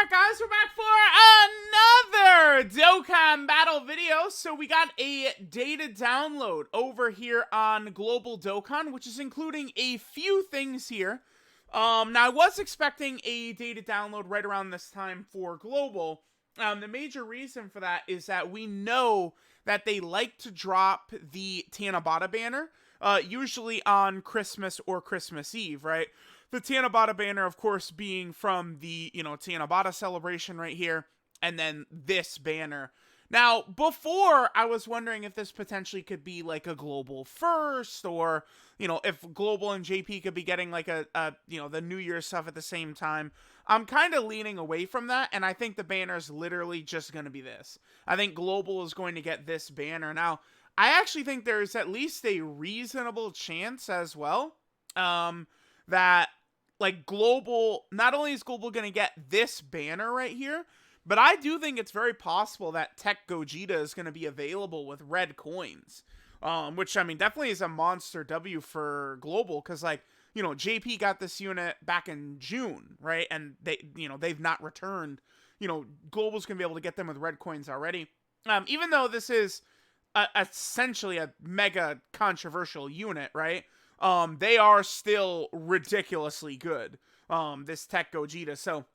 Alright guys, we're back for another Dokkan battle video. So we got a data download over here on Global Dokkan, which is including a few things here. Now I was expecting a data download right around this time for Global. The major reason for that is that we know that they like to drop the Tanabata banner, usually on Christmas or Christmas Eve, right? The Tanabata banner, of course, being from the, Tanabata celebration right here, and then this banner. Now, before, I was wondering if this potentially could be like a global first, or, if Global and JP could be getting like the New Year's stuff at the same time. I'm kind of leaning away from that, and I think the banner is literally just going to be this. I think Global is going to get this banner. Now, I actually think there's at least a reasonable chance as well, that like Global, not only is Global going to get this banner right here, but I do think it's very possible that Tech Gogeta is going to be available with red coins. Which, I mean, definitely is a monster W for Global, because, like, JP got this unit back in June, right? And they've not returned. Global's going to be able to get them with red coins already. Even though this is essentially a mega controversial unit, right? They are still ridiculously good, this Tech Gogeta. So,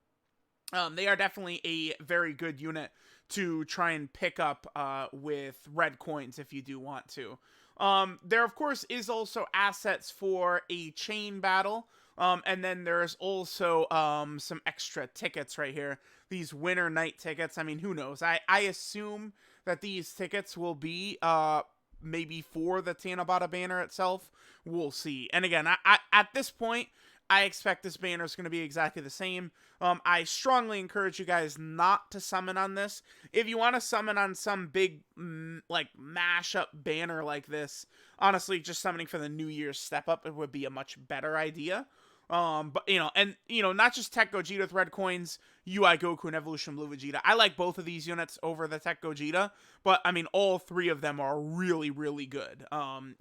they are definitely a very good unit to try and pick up, with red coins if you do want to. There, of course, is also assets for a chain battle. And then there's also, some extra tickets right here. These winter night tickets. I mean, who knows? I assume that these tickets will be, maybe for the Tanabata banner itself. We'll see. And again, I at this point, I expect this banner is going to be exactly the same. I strongly encourage you guys not to summon on this. If you want to summon on some big, like, mashup banner like this, honestly, just summoning for the New Year's step up, it would be a much better idea. But, not just Tech Gogeta with red coins, UI Goku and Evolution Blue Vegeta. I like both of these units over the Tech Gogeta, but, I mean, all three of them are really, really good. I'm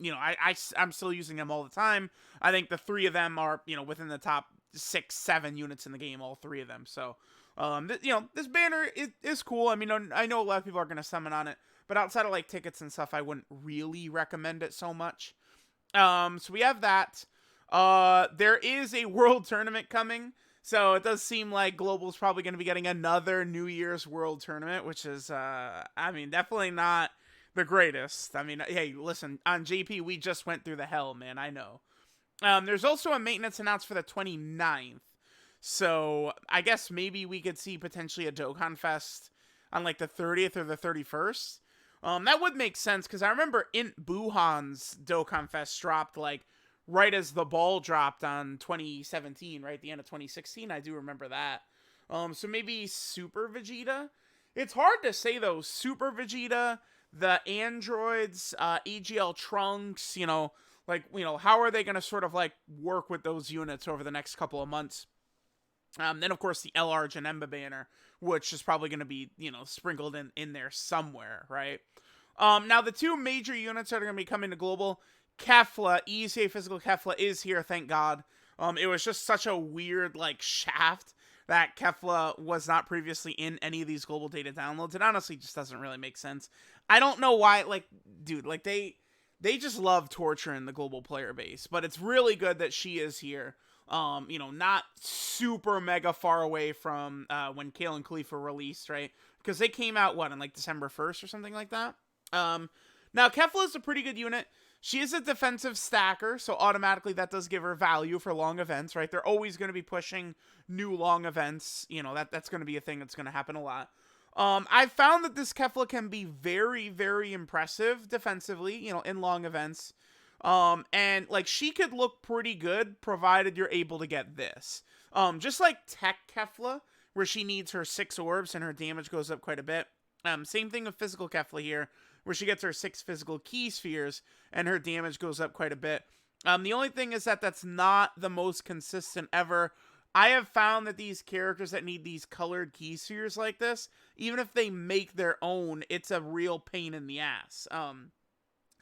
still using them all the time. I think the three of them are, within the top 6-7 units in the game, all three of them. So, this banner is cool. I mean, I know a lot of people are going to summon on it, but outside of, like, tickets and stuff, I wouldn't really recommend it so much. So we have that. There is a world tournament coming, so it does seem like Global's probably going to be getting another New Year's world tournament, which is, I mean, definitely not the greatest. I mean, hey, listen, on JP, we just went through the hell, man, I know. There's also a maintenance announced for the 29th, so I guess maybe we could see potentially a Dokkan Fest on, like, the 30th or the 31st. That would make sense, because I remember Buhan's Dokkan Fest dropped, like, right as the ball dropped on 2017, right? The end of 2016. I do remember that. So maybe Super Vegeta? It's hard to say, though. Super Vegeta, the androids, AGL Trunks, how are they going to sort of, like, work with those units over the next couple of months? Then, of course, the LR Janemba banner, which is probably going to be, sprinkled in there somewhere, right? Now, the two major units that are going to be coming to Global, Kefla, EZA Physical Kefla is here, thank God. It was just such a weird, like, shaft that Kefla was not previously in any of these global data downloads. It honestly just doesn't really make sense. I don't know why, like, dude, like, they just love torturing the global player base, but it's really good that she is here. Not super mega far away from, when Kale and Khalifa released, right? Because they came out, in, like, December 1st or something like that? Now, Kefla is a pretty good unit. She is a defensive stacker, so automatically that does give her value for long events, right? They're always going to be pushing new long events. That's going to be a thing that's going to happen a lot. I've found that this Kefla can be very, very impressive defensively, in long events. And, like, she could look pretty good, provided you're able to get this. Just like Tech Kefla, where she needs her 6 orbs and her damage goes up quite a bit. Same thing with Physical Kefla here, where she gets her 6 physical key spheres, and her damage goes up quite a bit. The only thing is that that's not the most consistent ever. I have found that these characters that need these colored key spheres like this, even if they make their own, it's a real pain in the ass.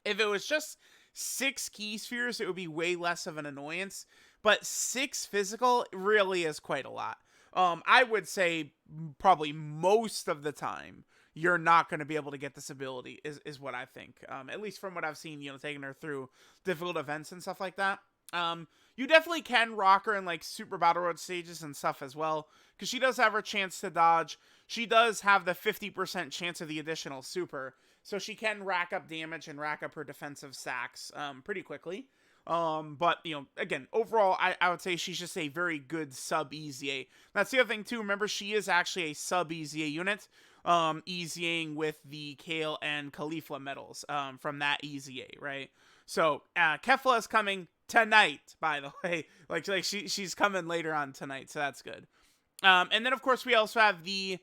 If it was just 6 key spheres, it would be way less of an annoyance, but 6 physical really is quite a lot. I would say probably most of the time you're not going to be able to get this ability is what I think. At least from what I've seen, taking her through difficult events and stuff like that. You definitely can rock her in like Super Battle Road stages and stuff as well, because she does have her chance to dodge. She does have the 50% chance of the additional super, so she can rack up damage and rack up her defensive stacks pretty quickly. But, again, overall, I would say she's just a very good sub EZA. That's the other thing, too. Remember, she is actually a sub EZA unit, EZAing with the Kale and Kefla medals from that EZA, right? So, Kefla is coming tonight, by the way. Like she's coming later on tonight, so that's good. And then, of course, we also have the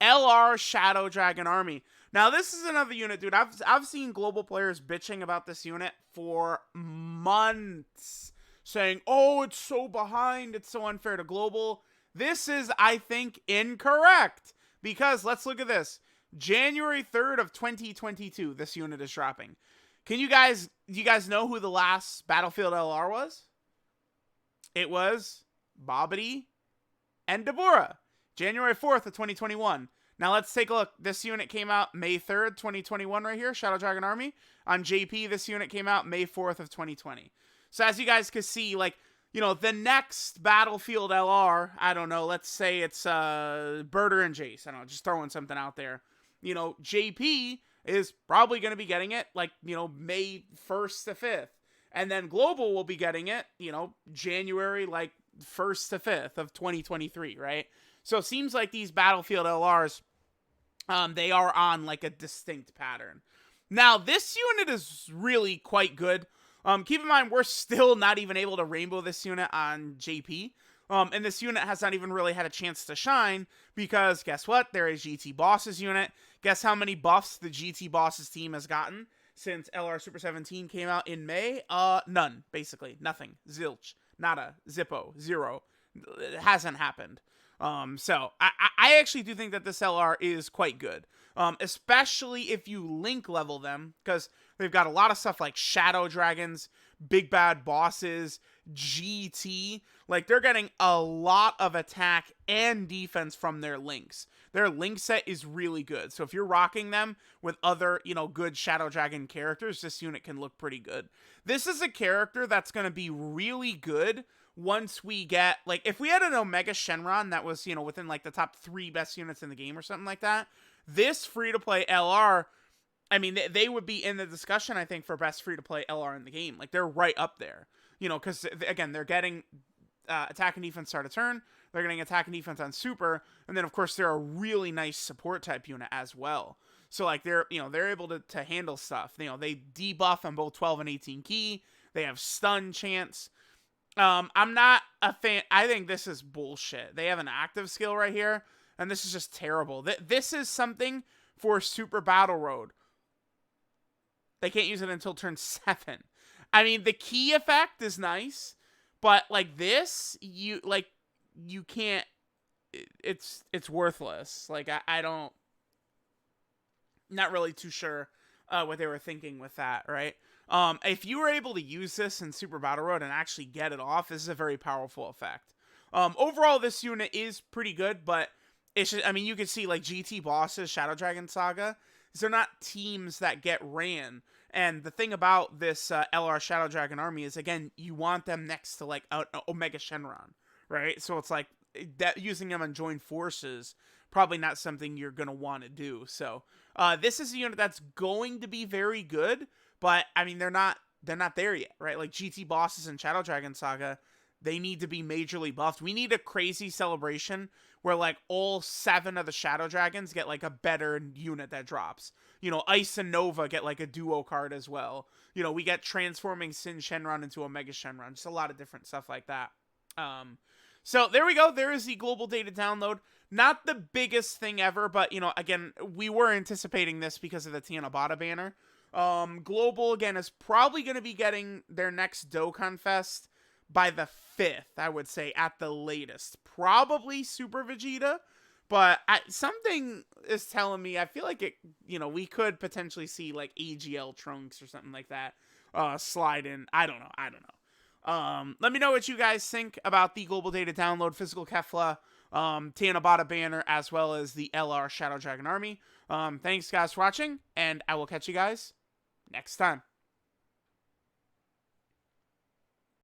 LR Shadow Dragon Army. Now, this is another unit, dude. I've seen global players bitching about this unit for months, saying, oh, it's so behind, it's so unfair to global. This is, I think, incorrect, because let's look at this. January 3rd of 2022, this unit is dropping. Do you guys know who the last Battlefield LR was? It was Bobbity and Deborah. January 4th of 2021. Now let's take a look. This unit came out May 3rd, 2021 right here, Shadow Dragon Army. On JP, this unit came out May 4th of 2020. So as you guys can see, like, the next Battlefield LR, I don't know, let's say it's Birder and Jace. I don't know, just throwing something out there. JP is probably going to be getting it, like, May 1st to 5th. And then Global will be getting it, January, like, 1st to 5th of 2023, right? So it seems like these Battlefield LRs, they are on, like, a distinct pattern. Now, this unit is really quite good. Keep in mind, we're still not even able to rainbow this unit on JP. And this unit has not even really had a chance to shine, because guess what? They're a GT Bosses unit. Guess how many buffs the GT Bosses team has gotten since LR Super 17 came out in May? None, basically. Nothing. Zilch. Nada. Zippo. Zero. It hasn't happened. So I actually do think that this LR is quite good. Especially if you link level them, because they've got a lot of stuff like Shadow Dragons, Big Bad Bosses, GT. Like, they're getting a lot of attack and defense from their links. Their link set is really good. So if you're rocking them with other, good Shadow Dragon characters, this unit can look pretty good. This is a character that's going to be really good once we get, like, if we had an Omega Shenron that was, within, like, the top 3 best units in the game or something like that, this free-to-play LR, I mean, they would be in the discussion, I think, for best free-to-play LR in the game. Like, they're right up there. Because, again, they're getting attack and defense start a turn. They're getting attack and defense on super. And then, of course, they're a really nice support type unit as well. So, like, they're able to handle stuff. They debuff on both 12 and 18 key. They have stun chance. I'm not a fan. I think this is bullshit. They have an active skill right here, and this is just terrible. This is something for Super Battle Road. They can't use it until turn 7. I mean, the key effect is nice, but like this, you can't. It's worthless. Like, I don't. Not really too sure what they were thinking with that, right? If you were able to use this in Super Battle Road and actually get it off, this is a very powerful effect. Overall, this unit is pretty good, but it's just, I mean, you can see, like, GT Bosses, Shadow Dragon Saga, they're not teams that get ran. And the thing about this LR Shadow Dragon Army is, again, you want them next to, like, Omega Shenron, right? So it's like, that using them on joined forces, probably not something you're going to want to do. So this is a unit that's going to be very good, but, I mean, they're not there yet, right? Like, GT Bosses and Shadow Dragon Saga, they need to be majorly buffed. We need a crazy celebration where, like, all 7 of the Shadow Dragons get, like, a better unit that drops. Ice and Nova get, like, a duo card as well. We get transforming Sin Shenron into Omega Shenron. Just a lot of different stuff like that. So there we go. There is the global data download. Not the biggest thing ever, but, again, we were anticipating this because of the Tiana Bata banner. Global, again, is probably going to be getting their next Dokkan Fest by the 5th, I would say, at the latest. Probably Super Vegeta, but something is telling me, I feel like it, we could potentially see, like, AGL Trunks or something like that slide in. I don't know. Let me know what you guys think about the global data download, physical Kefla. Tanabata banner, as well as the LR Shadow Dragon army. Thanks guys for watching, and I will catch you guys next time.